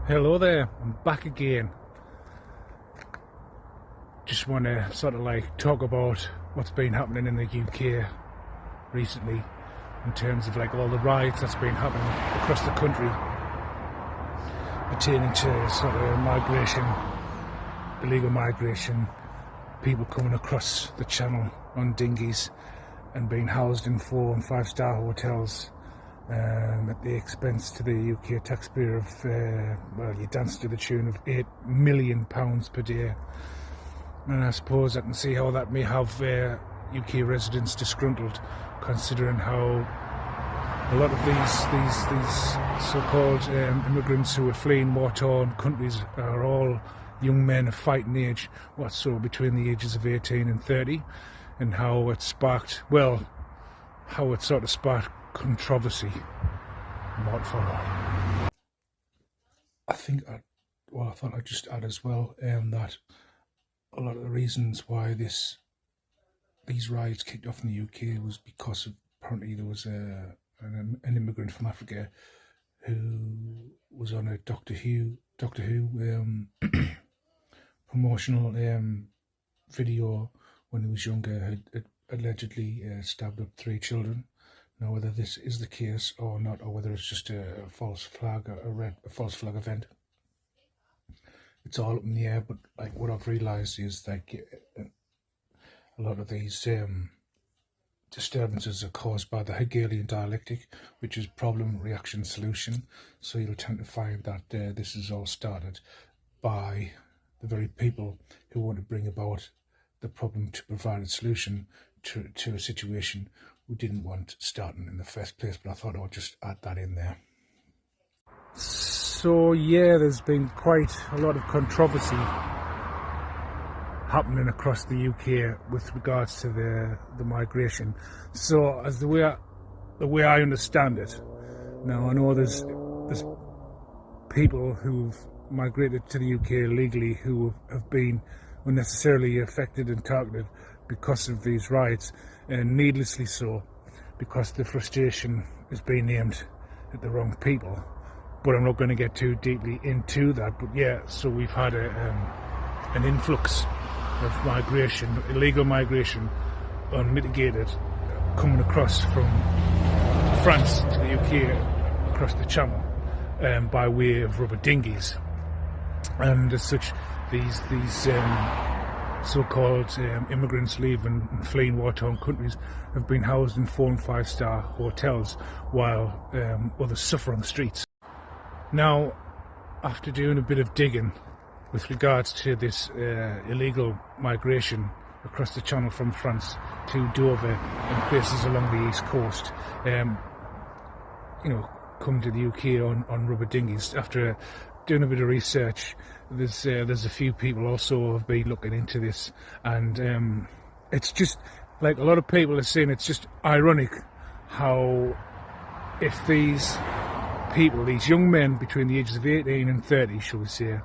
Hello there, I'm back again. Just want to sort of like talk about what's been happening in the UK recently in terms of like all the riots that's been happening across the country pertaining to sort of migration, illegal migration, people coming across the channel on dinghies and being housed in 4- and 5-star hotels at the expense to the UK taxpayer of, well, you dance to the tune of £8 million per day. And I suppose I can see how that may have UK residents disgruntled, considering how a lot of these so-called immigrants who are fleeing war-torn countries are all young men of fighting age, between the ages of 18 and 30, and how it sparked, how it sort of sparked controversy. More to follow. I thought I'd just add as well that a lot of the reasons why these riots kicked off in the UK was because apparently there was an immigrant from Africa who was on a Doctor Who promotional video when he was younger, had allegedly stabbed up 3 children. Now, whether this is the case or not, or whether it's just a false flag, a false flag event, it's all up in the air. But like what I've realised is like a lot of these disturbances are caused by the Hegelian dialectic, which is problem, reaction, solution. So you'll tend to find that this is all started by the very people who want to bring about the problem to provide a solution to a situation we didn't want starting in the first place. But I thought I would just add that in there. So yeah, there's been quite a lot of controversy happening across the UK with regards to the migration. So as the way I understand it, now I know there's people who've migrated to the UK illegally who have been unnecessarily affected and targeted because of these riots, and needlessly so, because the frustration is being aimed at the wrong people. But I'm not going to get too deeply into that. But yeah, so we've had an influx of migration, illegal migration, unmitigated, coming across from France to the UK across the Channel by way of rubber dinghies. And as such, these so-called immigrants leaving and fleeing war-torn countries have been housed in 4- and 5-star hotels while others suffer on the streets. Now, after doing a bit of digging with regards to this illegal migration across the Channel from France to Dover and places along the east coast, come to the UK on rubber dinghies, after doing a bit of research, there's a few people also have been looking into this, and it's just like a lot of people are saying it's just ironic how if these people, these young men between the ages of 18 and 30, shall we say,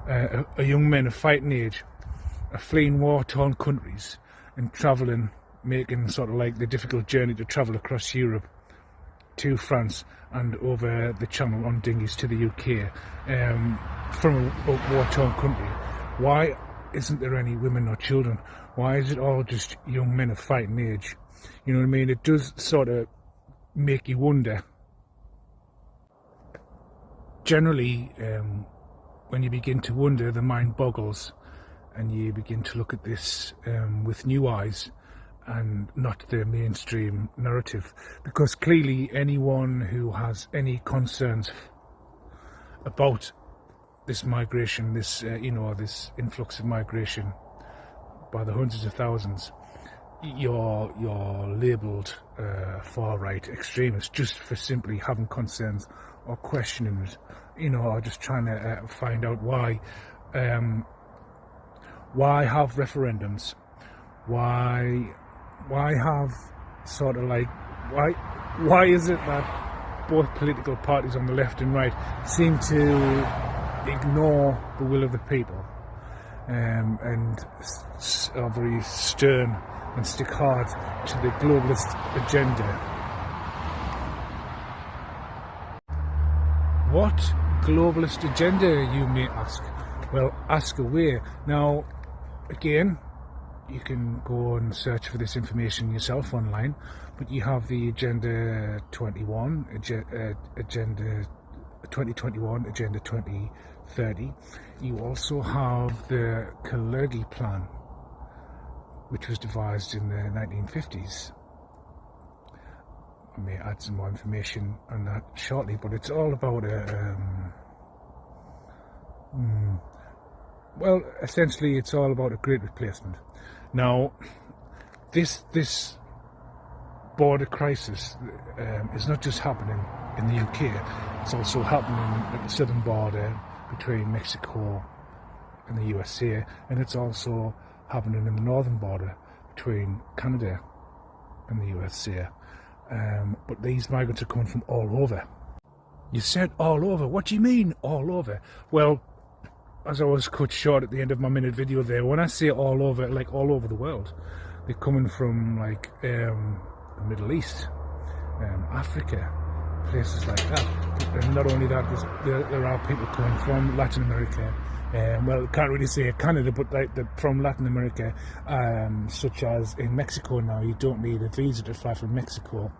are young men of fighting age, are fleeing war-torn countries and travelling, making sort of like the difficult journey to travel across Europe to France and over the Channel on dinghies to the UK from a war-torn country. Why isn't there any women or children? Why is it all just young men of fighting age? You know what I mean? It does sort of make you wonder. Generally, when you begin to wonder, the mind boggles and you begin to look at this with new eyes and not the mainstream narrative, because clearly anyone who has any concerns about this migration, this influx of migration by the hundreds of thousands, you're labelled far-right extremist just for simply having concerns or questioning it, or just trying to find out why have referendums, why have sort of like why is it that both political parties on the left and right seem to ignore the will of the people and are very stern and stick hard to the globalist agenda? What globalist agenda, you may ask? Well, ask away. Now, again, you can go and search for this information yourself online, but you have the Agenda 21, Agenda 2021, Agenda 2030. You also have the Kalergi Plan, which was devised in the 1950s. I may add some more information on that shortly, but it's all about well, essentially it's all about a great replacement. Now, this border crisis is not just happening in the UK, it's also happening at the southern border between Mexico and the USA, and it's also happening in the northern border between Canada and the USA. But these migrants are coming from all over. You said all over. What do you mean all over? Well, as I was cut short at the end of my minute video there, when I say all over, like all over the world, they're coming from like the Middle East, Africa, places like that. And not only that, there are people coming from Latin America. Well, can't really say Canada, but like from Latin America, such as in Mexico now, you don't need a visa to fly from Mexico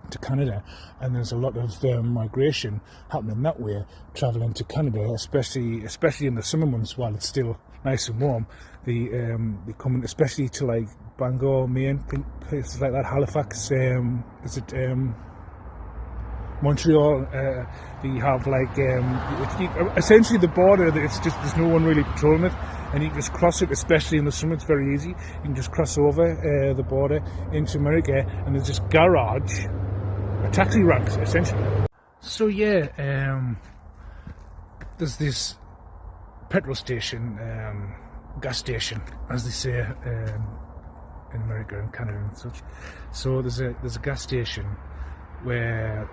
to Canada, and there's a lot of migration happening that way, travelling to Canada, especially in the summer months while it's still nice and warm. They come especially to like Bangor, Maine, places like that, Halifax, Montreal. They have like essentially the border. It's just there's no one really patrolling it, and you can just cross it. Especially in the summer, it's very easy. You can just cross over the border into America, and there's this garage, a taxi rank essentially. So yeah, there's this petrol station, gas station, as they say in America and Canada and such. So there's a gas station where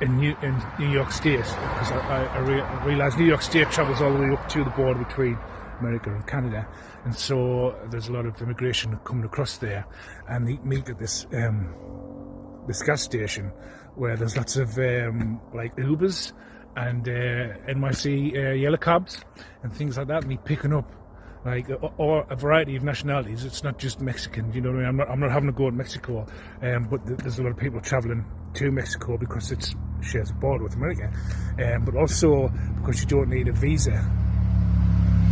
in New York State, because I realise New York State travels all the way up to the border between America and Canada, and so there's a lot of immigration coming across there, and they meet at this gas station where there's lots of like Ubers and NYC yellow cabs and things like that, and they picking up like or a variety of nationalities. It's not just Mexican, you know what I mean? I'm not having a go at Mexico, but there's a lot of people travelling to Mexico because it shares a border with America, but also because you don't need a visa.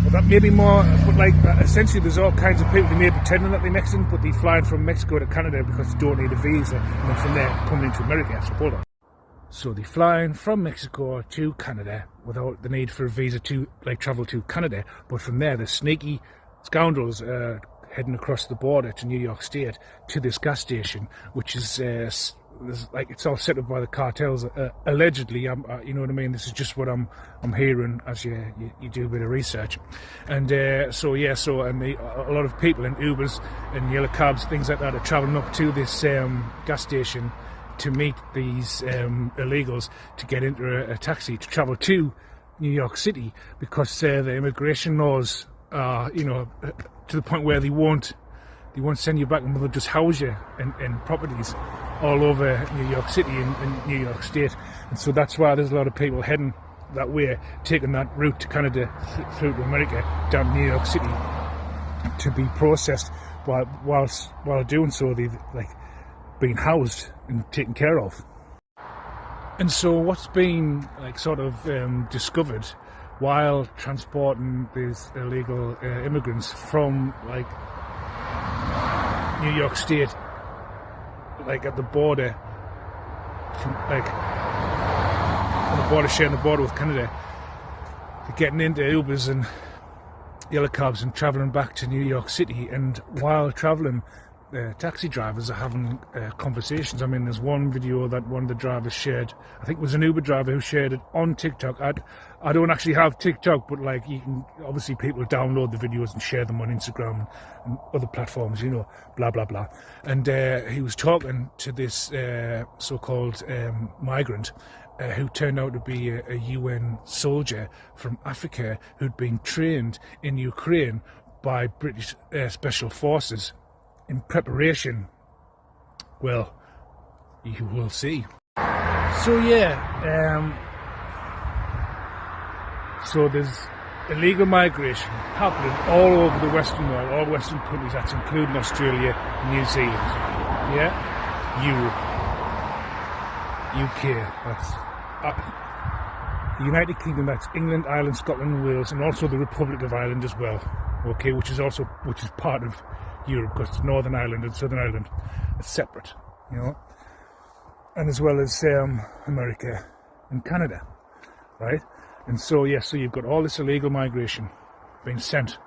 Well, that may be more, but like essentially there's all kinds of people who may be pretending that they're Mexican, but they're flying from Mexico to Canada because they don't need a visa, and then from there coming into America. So hold on. So they're flying from Mexico to Canada without the need for a visa to like travel to Canada, but from there the sneaky scoundrels heading across the border to New York State to this gas station, which is like it's all set up by the cartels, allegedly. You know what I mean? This is just what I'm hearing as you do a bit of research, and a lot of people in Ubers and yellow cabs, things like that, are travelling up to this gas station to meet these illegals to get into a taxi to travel to New York City, because the immigration laws are, to the point where they won't send you back, and they'll just house you in properties all over New York City and New York State. And so that's why there's a lot of people heading that way, taking that route to Canada through to America, down to New York City, to be processed. While doing so, they've like being housed and taken care of. And so what's been like sort of discovered while transporting these illegal immigrants from like New York State, like at the border, from like on the border, sharing the border with Canada, they're getting into Ubers and yellow cabs and travelling back to New York City. And while travelling, taxi drivers are having conversations. I mean, there's one video that one of the drivers shared. I think it was an Uber driver who shared it on TikTok. I don't actually have TikTok, but like you can, obviously people download the videos and share them on Instagram and other platforms, blah blah blah. And he was talking to this so-called migrant who turned out to be a UN soldier from Africa who'd been trained in Ukraine by British special forces in preparation. Well, you will see. So yeah, So there's illegal migration happening all over the Western world, all Western countries, that's including Australia and New Zealand. Yeah? Europe. UK, that's the United Kingdom, that's England, Ireland, Scotland and Wales, and also the Republic of Ireland as well. Okay, which is part of Europe, because Northern Ireland and Southern Ireland are separate, you know. And as well as America and Canada, right? And so, yes, so you've got all this illegal migration being sent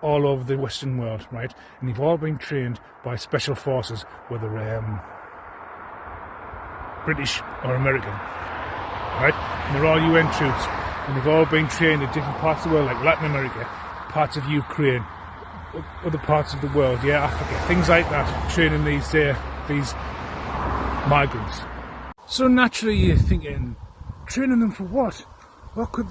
all over the Western world, right? And you've all been trained by special forces, whether British or American, right? And they're all UN troops, and they've all been trained in different parts of the world, like Latin America, parts of Ukraine, other parts of the world, yeah, Africa, things like that, training these migrants. So naturally you're thinking, training them for what? What could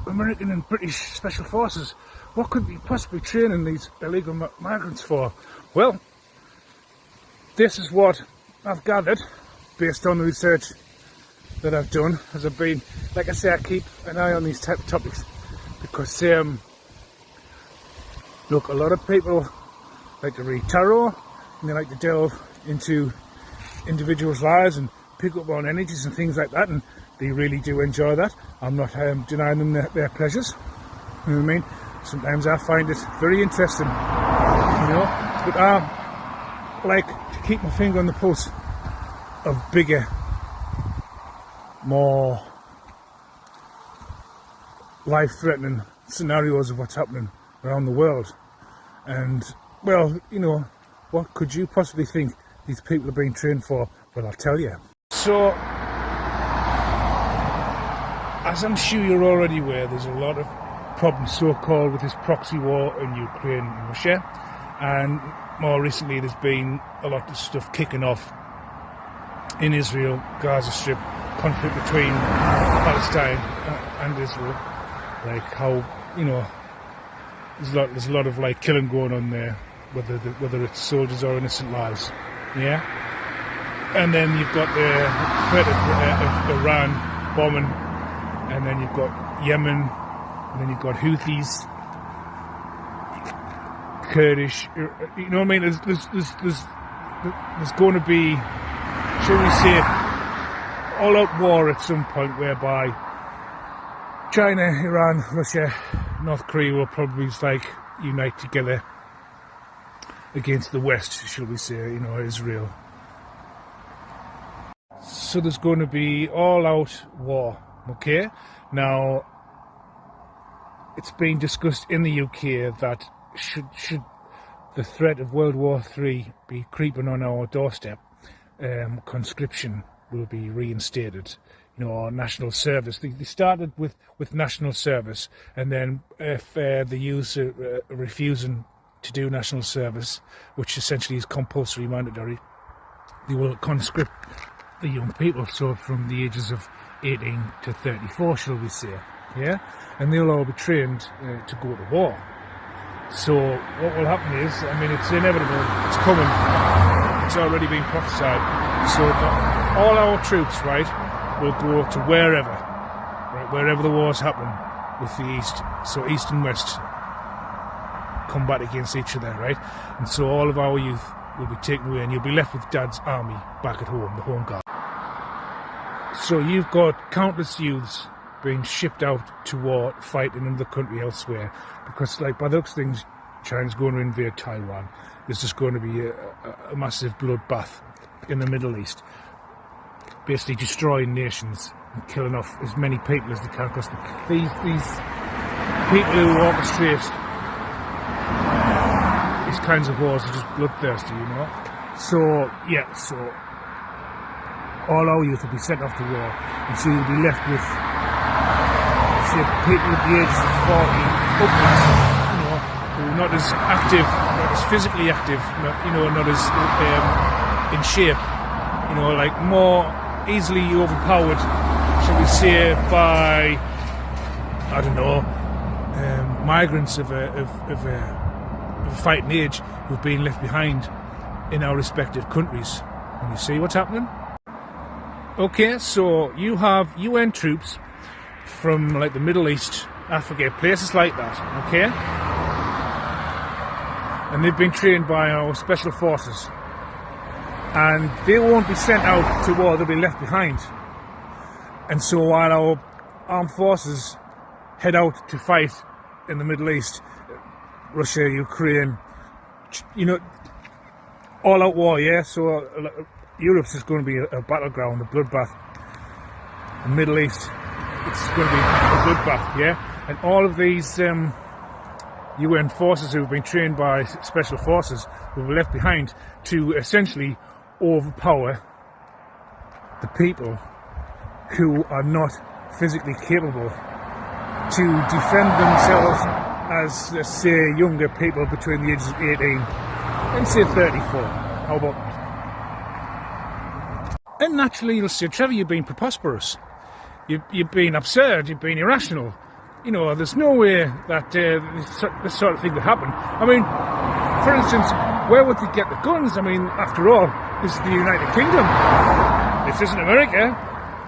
American and British special forces, what could be possibly training these illegal migrants for? Well, this is what I've gathered based on the research that I've done, as I've been, like I say, I keep an eye on these type of topics, because look, a lot of people like to read tarot, and they like to delve into individuals' lives and pick up on energies and things like that, and they really do enjoy that. I'm not denying them their pleasures, you know what I mean? Sometimes I find it very interesting, you know, but I like to keep my finger on the pulse of bigger, more life-threatening scenarios of what's happening around the world. And, well, you know, what could you possibly think these people are being trained for? Well, I'll tell you. So, as I'm sure you're already aware, there's a lot of problems so-called with this proxy war in Ukraine and Russia, and more recently there's been a lot of stuff kicking off in Israel, Gaza Strip, conflict between Palestine and Israel, like how, you know, there's a lot of like killing going on there, whether it's soldiers or innocent lives, yeah. And then you've got the threat of Iran bombing, and then you've got Yemen, and then you've got Houthis, Kurdish, you know what I mean? There's going to be, shall we say, all-out war at some point, whereby China, Iran, Russia, North Korea will probably like unite together against the West, shall we say, you know, Israel. So there's going to be all-out war, okay? Now, it's been discussed in the UK that should the threat of World War III be creeping on our doorstep, conscription will be reinstated, you know, or national service. They started with national service, and then if they use refusing to do national service, which essentially is compulsory mandatory, they will conscript the young people, so from the ages of 18 to 34, shall we say, yeah, and they'll all be trained to go to war. So what will happen is, I mean, it's inevitable, it's coming, it's already been prophesied, so all our troops, right, will go to wherever the war's happening with the East, so East and West combat against each other, right, and so all of our youth will be taken away, and you'll be left with Dad's army back at home, the home guard. So you've got countless youths being shipped out to war, fight in another country elsewhere, because, like, by the looks of things, China's going to invade Taiwan. There's just going to be a massive bloodbath in the Middle East, basically destroying nations and killing off as many people as they can, because these people who orchestrate these kinds of wars are just bloodthirsty, you know. So yeah, so all our youth will be sent off to war, and so you'll be left with, say, people at the ages of 40 upwards, you know, who are not as active, not as physically active, not as in shape, you know, like more easily overpowered, shall we say, by, I don't know, migrants of a fighting age who've been left behind in our respective countries. And you see what's happening? Okay, so you have UN troops from like the Middle East Africa, places like that, okay? And they've been trained by our special forces. And they won't be sent out to war, they'll be left behind. And so while our armed forces head out to fight in the Middle East, Russia, Ukraine, all out war, yeah? So Europe's just going to be a battleground, a bloodbath. The Middle East, it's going to be a bloodbath, yeah? And all of these UN forces who have been trained by special forces will be left behind to essentially overpower the people who are not physically capable to defend themselves as, let's say, younger people between the ages of 18 and say 34. How about that? And naturally you'll say, Trevor, you've been preposterous. You've been absurd, you've been irrational. You know, there's no way that this sort of thing would happen. I mean, for instance, where would they get the guns? I mean, after all, this is the United Kingdom. This isn't America.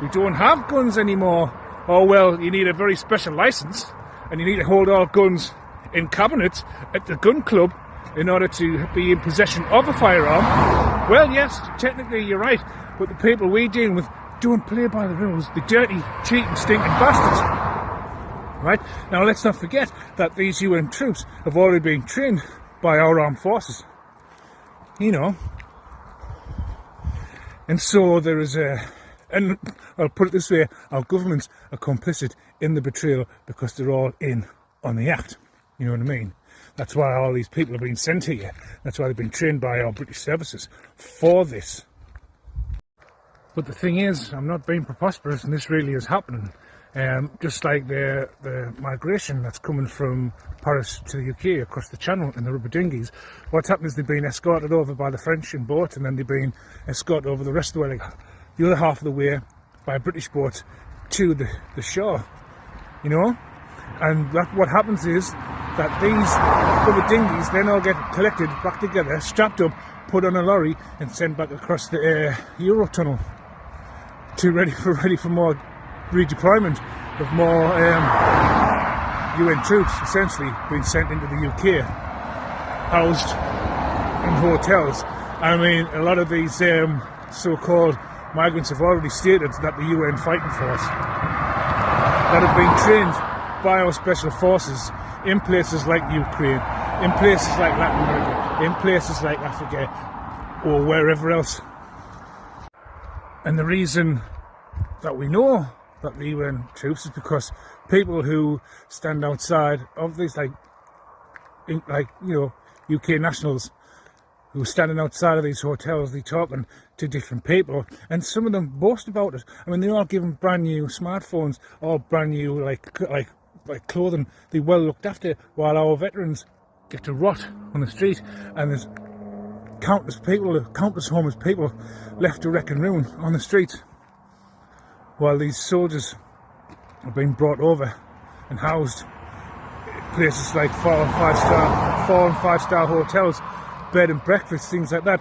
We don't have guns anymore. Oh, well, you need a very special license, and you need to hold all guns in cabinets at the gun club in order to be in possession of a firearm. Well, yes, technically you're right, but the people we deal with don't play by the rules. The dirty, cheating, stinking bastards. Right? Now, let's not forget that these UN troops have already been trained by our armed forces. You know. And so there is and I'll put it this way, our governments are complicit in the betrayal because they're all in on the act. You know what I mean? That's why all these people have been sent here. That's why they've been trained by our British services for this. But the thing is, I'm not being preposterous, and this really is happening. Just like the migration that's coming from Paris to the UK across the channel in the rubber dinghies, what's happened is they've been escorted over by the French in boat, and then they've been escorted over the rest of the way, like the other half of the way, by a British boat to the shore, you know. And what happens is that these rubber dinghies then all get collected back together, strapped up, put on a lorry, and sent back across the Eurotunnel to ready for more redeployment of more UN troops, essentially being sent into the UK, housed in hotels. I mean, a lot of these so-called migrants have already stated that the UN fighting force that have been trained by our special forces in places like Ukraine, in places like Latin America, in places like Africa, or wherever else. And the reason that we know that the UN troops is because people who stand outside of these, like UK nationals who are standing outside of these hotels, they're talking to different people, and some of them boast about it. I mean, they're all given brand new smartphones, all brand new like clothing. They're well looked after, while our veterans get to rot on the street, and there's countless homeless people left to wreck and ruin on the streets, while these soldiers are being brought over and housed in places like 4 and 5 star hotels, bed and breakfast, things like that.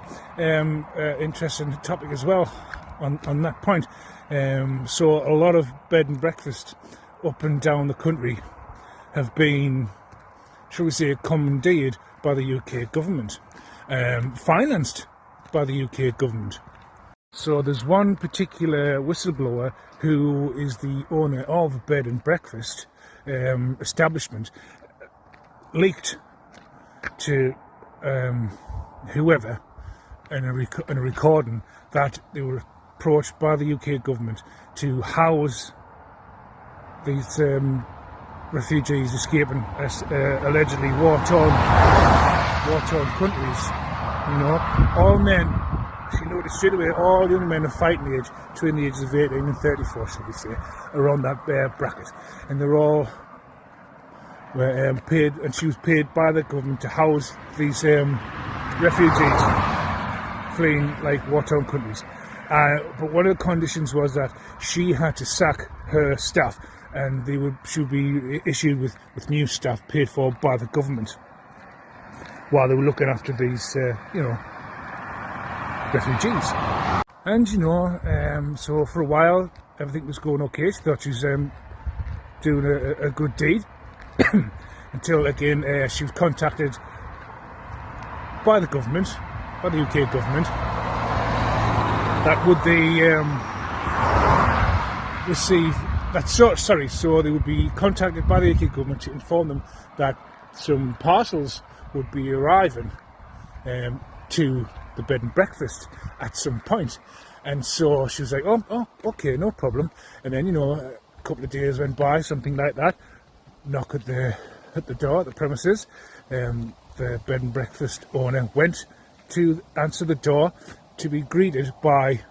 Interesting topic as well on that point. So a lot of bed and breakfast up and down the country have been, shall we say, commandeered by the UK government, financed by the UK government. So there's one particular whistleblower who is the owner of a bed and breakfast establishment, leaked to whoever in a recording that they were approached by the UK government to house these refugees escaping allegedly war-torn countries. You know, all men. You notice straight away, all young men of fighting age, between the ages of 18 and 34, shall we say, around that bracket. And they're all paid, and she was paid by the government to house these refugees fleeing like war-torn countries. But one of the conditions was that she had to sack her staff, and she would be issued with new staff paid for by the government while they were looking after these, refugees. And so for a while everything was going okay. She thought she was doing a good deed until again she was contacted by the government, by the UK government, that would they receive that so they would be contacted by the UK government to inform them that some parcels would be arriving to the bed and breakfast at some point. And so she was like, oh, okay, no problem. And then, a couple of days went by, something like that. Knock at the door, at the premises. The bed and breakfast owner went to answer the door to be greeted by,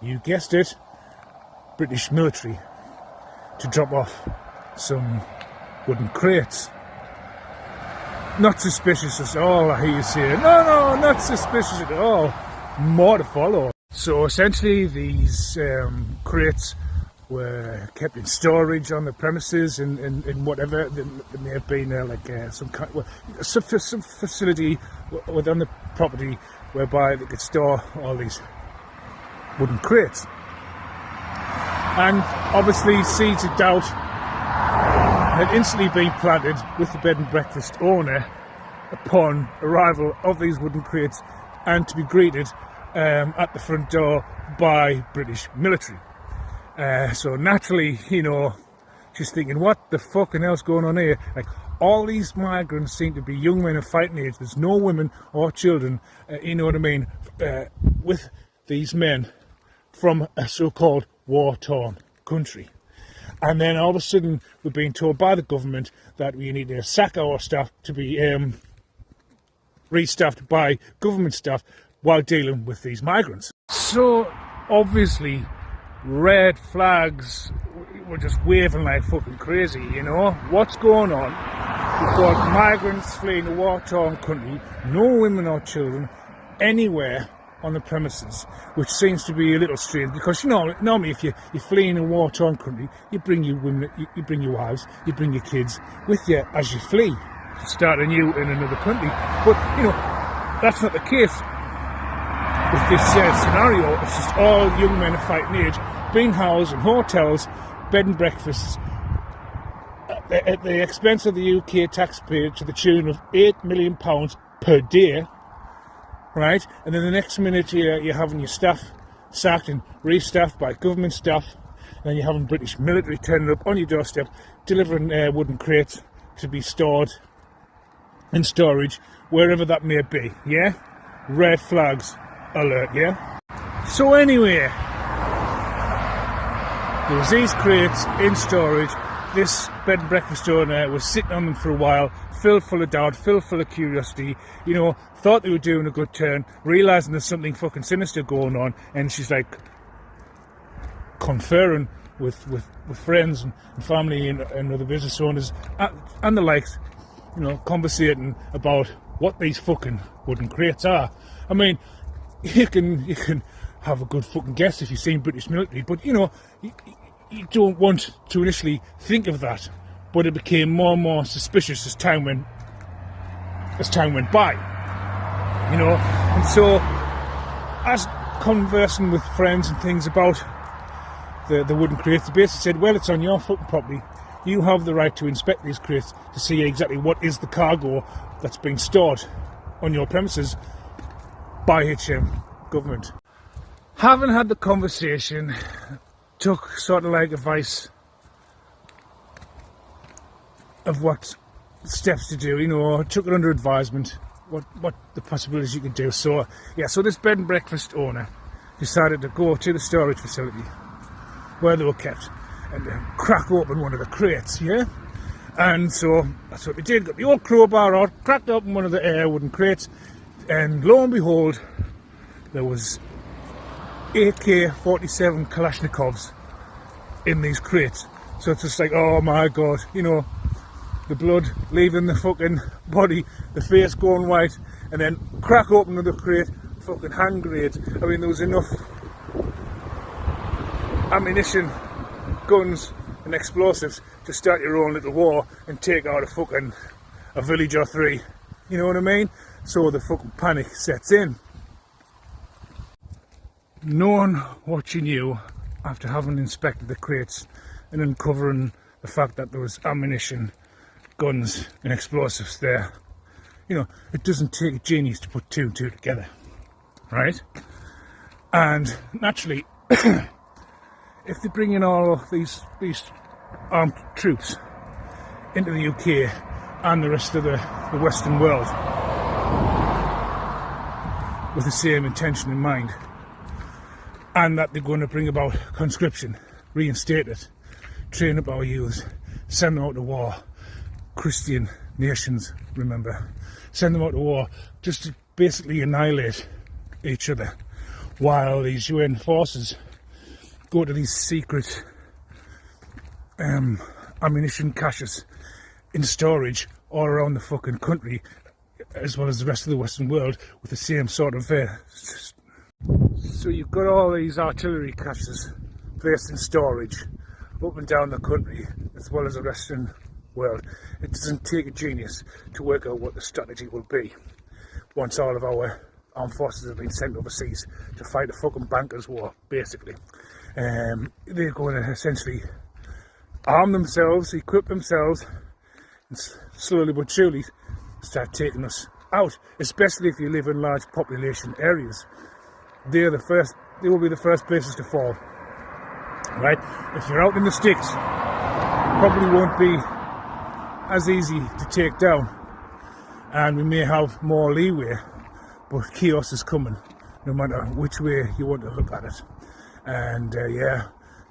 you guessed it, British military, to drop off some wooden crates. Not suspicious at all, I hear you saying. No, not suspicious at all. More to follow. So essentially these crates were kept in storage on the premises in whatever, there may have been some facility within the property whereby they could store all these wooden crates. And obviously seeds of doubt had instantly been planted with the bed and breakfast owner upon arrival of these wooden crates and to be greeted at the front door by British military. So naturally, she's thinking, what the fucking hell's going on here? Like, all these migrants seem to be young men of fighting age. There's no women or children, with these men from a so-called war-torn country. And then all of a sudden we're being told by the government that we need to sack our staff to be restaffed by government staff while dealing with these migrants. So obviously red flags were just waving like fucking crazy, What's going on? We've got migrants fleeing a war-torn country, no women or children anywhere on the premises, which seems to be a little strange because normally if you're fleeing a war-torn country, you bring your women, you bring your wives, you bring your kids with you as you flee to start anew in another country. But that's not the case with this scenario. It's just all young men of fighting age being housed in hotels, bed and breakfasts at the expense of the UK taxpayer to the tune of £8 million per day. Right, and then the next minute you're having your staff sacked and restaffed by government staff, and then you're having British military turning up on your doorstep, delivering wooden crates to be stored in storage, wherever that may be, yeah? Red flags alert, yeah? So anyway, there was these crates in storage. This bed and breakfast owner was sitting on them for a while, filled full of doubt, filled full of curiosity, thought they were doing a good turn, realising there's something fucking sinister going on, and she's like conferring with friends and family and other business owners and the likes, conversating about what these fucking wooden crates are. I mean, you can have a good fucking guess if you've seen British military, but you don't want to initially think of that, but it became more and more suspicious as time went by, and so as conversing with friends and things about the wooden crates, they basically said, well, it's on your fucking property, you have the right to inspect these crates to see exactly what is the cargo that's being stored on your premises by HM government. Having had the conversation, took sort of like advice of what steps to do, took it under advisement, what the possibilities you could do. So this bed and breakfast owner decided to go to the storage facility where they were kept and crack open one of the crates, yeah? And so that's what they did, got the old crowbar out, cracked open one of the wooden crates, and lo and behold, there was AK-47 Kalashnikovs in these crates. So it's just like, oh my god, the blood leaving the fucking body, the face going white, and then crack open another crate, fucking hand grenades. I mean, there was enough ammunition, guns and explosives to start your own little war and take out a village or three. You know what I mean? So the fucking panic sets in. Knowing what you knew after having inspected the crates and uncovering the fact that there was ammunition, guns and explosives there. You know, it doesn't take a genius to put two and two together, right? And naturally, if they bring in all of these armed troops into the UK and the rest of the Western world with the same intention in mind, and that they're going to bring about conscription, reinstate it, train up our youth, send them out to war, Christian nations, remember, send them out to war just to basically annihilate each other, while these UN forces go to these secret ammunition caches in storage all around the fucking country, as well as the rest of the Western world, with the same sort of so you've got all these artillery caches placed in storage up and down the country, as well as the Western world. It doesn't take a genius to work out what the strategy will be once all of our armed forces have been sent overseas to fight a fucking bankers' war, basically. They're going to essentially arm themselves, equip themselves, and slowly but surely start taking us out, especially if you live in large population areas. They will be the first places to fall, right? If you're out in the sticks, probably won't be as easy to take down, and we may have more leeway, but chaos is coming no matter which way you want to look at it. And yeah,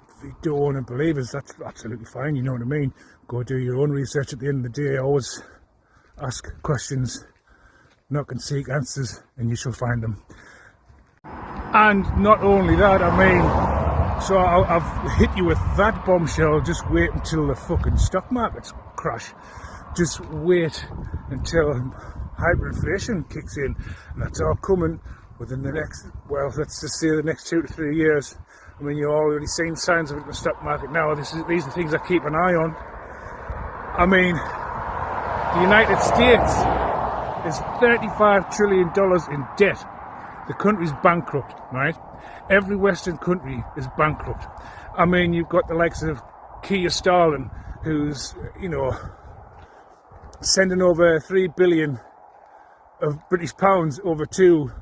if you don't want to believe us, that's absolutely fine, you know what I mean. Go do your own research. At the end of the day, always ask questions, knock and seek answers, and you shall find them. And not only that, I mean, so I've hit you with that bombshell. Just wait until the fucking stock markets crash. Just wait until hyperinflation kicks in, and that's all coming within the next, well, let's just say the next 2 to 3 years. I mean, you're already seeing signs of it in the stock market now. These are the things I keep an eye on. I mean, the United States is $35 trillion in debt. The country's bankrupt, right? Every Western country is bankrupt. I mean, you've got the likes of Keir Starmer, who's, you know, sending over 3 billion of British pounds over to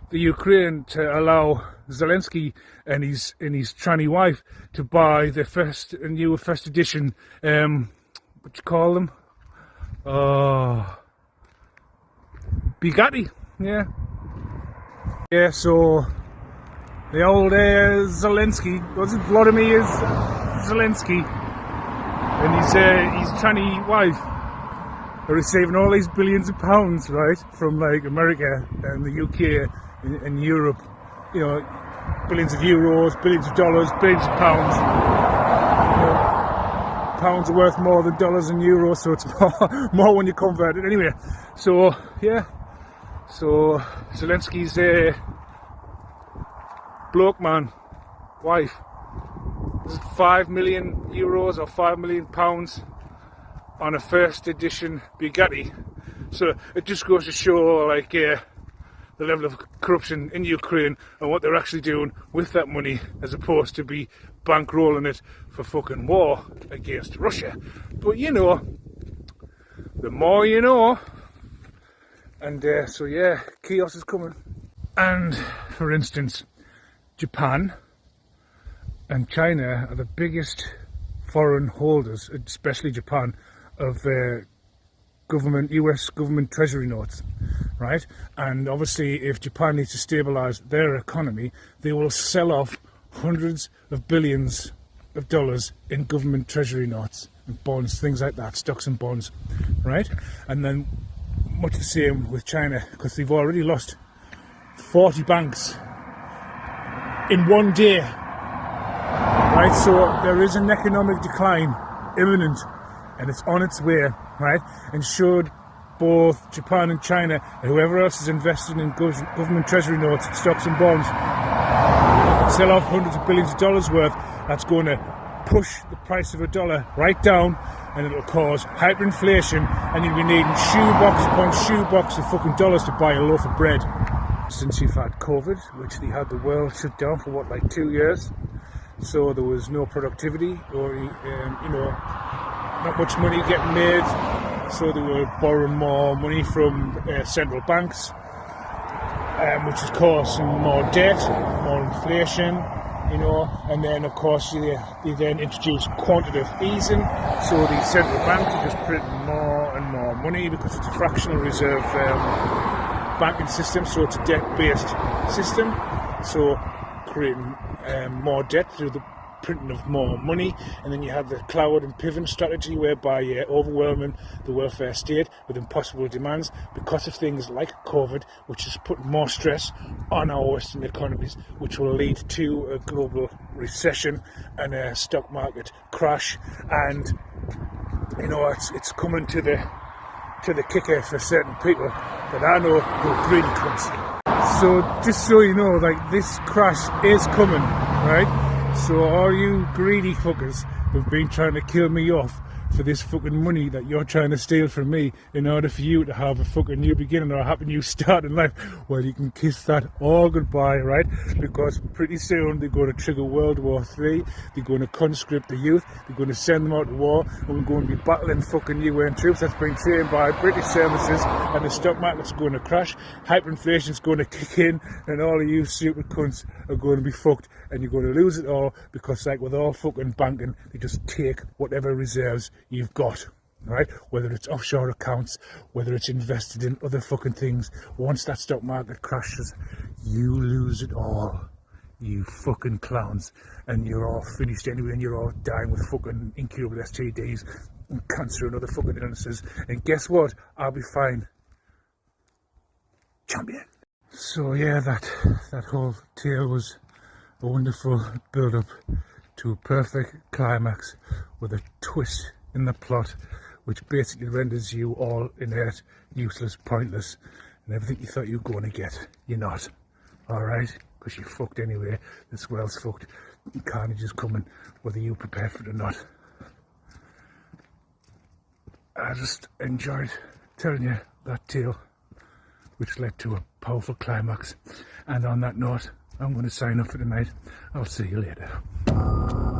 the Ukraine to allow Zelensky and his tranny wife to buy the new first edition, what you call them? Bugatti, yeah. Yeah, so the old Zelensky, was it Vladimir Zelensky, and his tranny wife are receiving all these billions of pounds, right, from like America and the UK and Europe, you know, billions of euros, billions of dollars, billions of pounds. You know, pounds are worth more than dollars and euros, so it's more when you convert it. Anyway, so yeah, so Zelensky's bloke man, wife, is it 5 million euros or 5 million pounds on a first edition Bugatti. So it just goes to show, like, the level of corruption in Ukraine and what they're actually doing with that money, as opposed to be bankrolling it for fucking war against Russia. But you know, the more you know. And so yeah, chaos is coming. And for instance, Japan and China are the biggest foreign holders, especially Japan, of US government treasury notes, right? And obviously, if Japan needs to stabilize their economy, they will sell off hundreds of billions of dollars in government treasury notes and bonds, things like that, stocks and bonds, right? And then much the same with China, because they've already lost 40 banks in one day, right? So there is an economic decline imminent, and it's on its way, right? And should both Japan and China and whoever else is invested in government treasury notes, stocks and bonds, sell off hundreds of billions of dollars worth, that's going to push the price of a dollar right down, and it'll cause hyperinflation, and you'll be needing shoebox upon shoebox of fucking dollars to buy a loaf of bread. Since you've had COVID, which they had the world shut down for what, like 2 years, so there was no productivity, or not much money getting made, so they were borrowing more money from central banks, which is causing more debt, more inflation, and then of course they then introduced quantitative easing, so the central banks are just printing more and more money because it's a fractional reserve banking system, so it's a debt-based system, so creating more debt through the printing of more money. And then you have the cloud and pivot strategy, whereby you're overwhelming the welfare state with impossible demands because of things like COVID, which is putting more stress on our Western economies, which will lead to a global recession and a stock market crash. And it's coming to the kicker for certain people that I know who are greedy cunts. So just so you know, like, this crash is coming, right? So all you greedy fuckers who've been trying to kill me off for this fucking money that you're trying to steal from me in order for you to have a fucking new beginning or a happy new start in life, well, you can kiss that all goodbye, right? Because pretty soon they're going to trigger World War III, they're going to conscript the youth, they're going to send them out to war, and we're going to be battling fucking UN troops that's been trained by British services, and the stock market's going to crash, hyperinflation's going to kick in, and all of you stupid cunts are going to be fucked, and you're going to lose it all, because like with all fucking banking, they just take whatever reserves you've got, right? Whether it's offshore accounts, whether it's invested in other fucking things. Once that stock market crashes, you lose it all, you fucking clowns, and you're all finished anyway, and you're all dying with fucking incurable STDs and cancer and other fucking illnesses. And guess what? I'll be fine. Champion. So yeah, that whole tale was a wonderful build-up to a perfect climax with a twist in the plot, which basically renders you all inert, useless, pointless, and everything you thought you were going to get, you're not. Alright? Because you're fucked anyway. This world's fucked. Carnage is coming, whether you're prepared for it or not. I just enjoyed telling you that tale, which led to a powerful climax. And on that note, I'm going to sign off for tonight. I'll see you later.